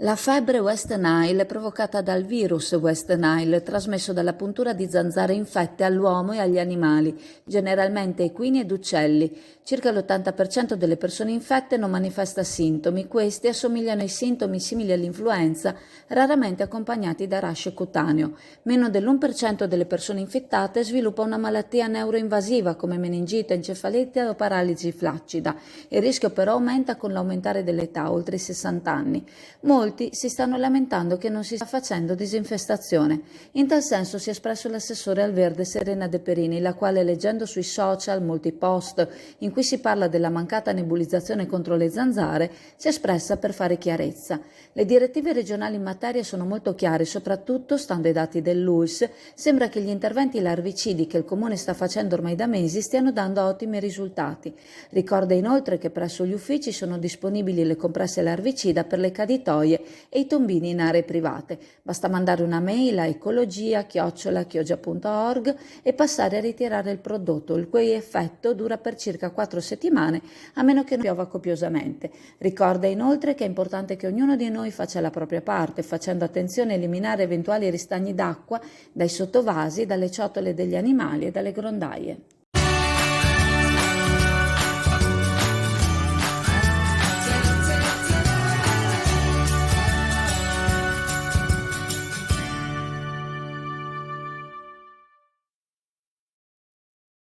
La febbre West Nile è provocata dal virus West Nile, trasmesso dalla puntura di zanzare infette all'uomo e agli animali, generalmente equini ed uccelli. Circa l'80% delle persone infette non manifesta sintomi. Questi assomigliano ai sintomi simili all'influenza, raramente accompagnati da rash cutaneo. Meno dell'1% delle persone infettate sviluppa una malattia neuroinvasiva come meningite, encefalite o paralisi flaccida. Il rischio però aumenta con l'aumentare dell'età, oltre i 60 anni. Molti si stanno lamentando che non si sta facendo disinfestazione. In tal senso si è espresso l'assessore al verde Serena De Perini, la quale, leggendo sui social molti post in cui si parla della mancata nebulizzazione contro le zanzare, si è espressa per fare chiarezza. Le direttive regionali in materia sono molto chiare, soprattutto, stando ai dati dell'UIS, sembra che gli interventi larvicidi che il Comune sta facendo ormai da mesi stiano dando ottimi risultati. Ricorda inoltre che presso gli uffici sono disponibili le compresse larvicida per le caditoie e i tombini in aree private. Basta mandare una mail a ecologia@chioggia.org e passare a ritirare il prodotto, il cui effetto dura per circa 4 settimane, a meno che non piova copiosamente. Ricorda inoltre che è importante che ognuno di noi faccia la propria parte, facendo attenzione a eliminare eventuali ristagni d'acqua dai sottovasi, dalle ciotole degli animali e dalle grondaie.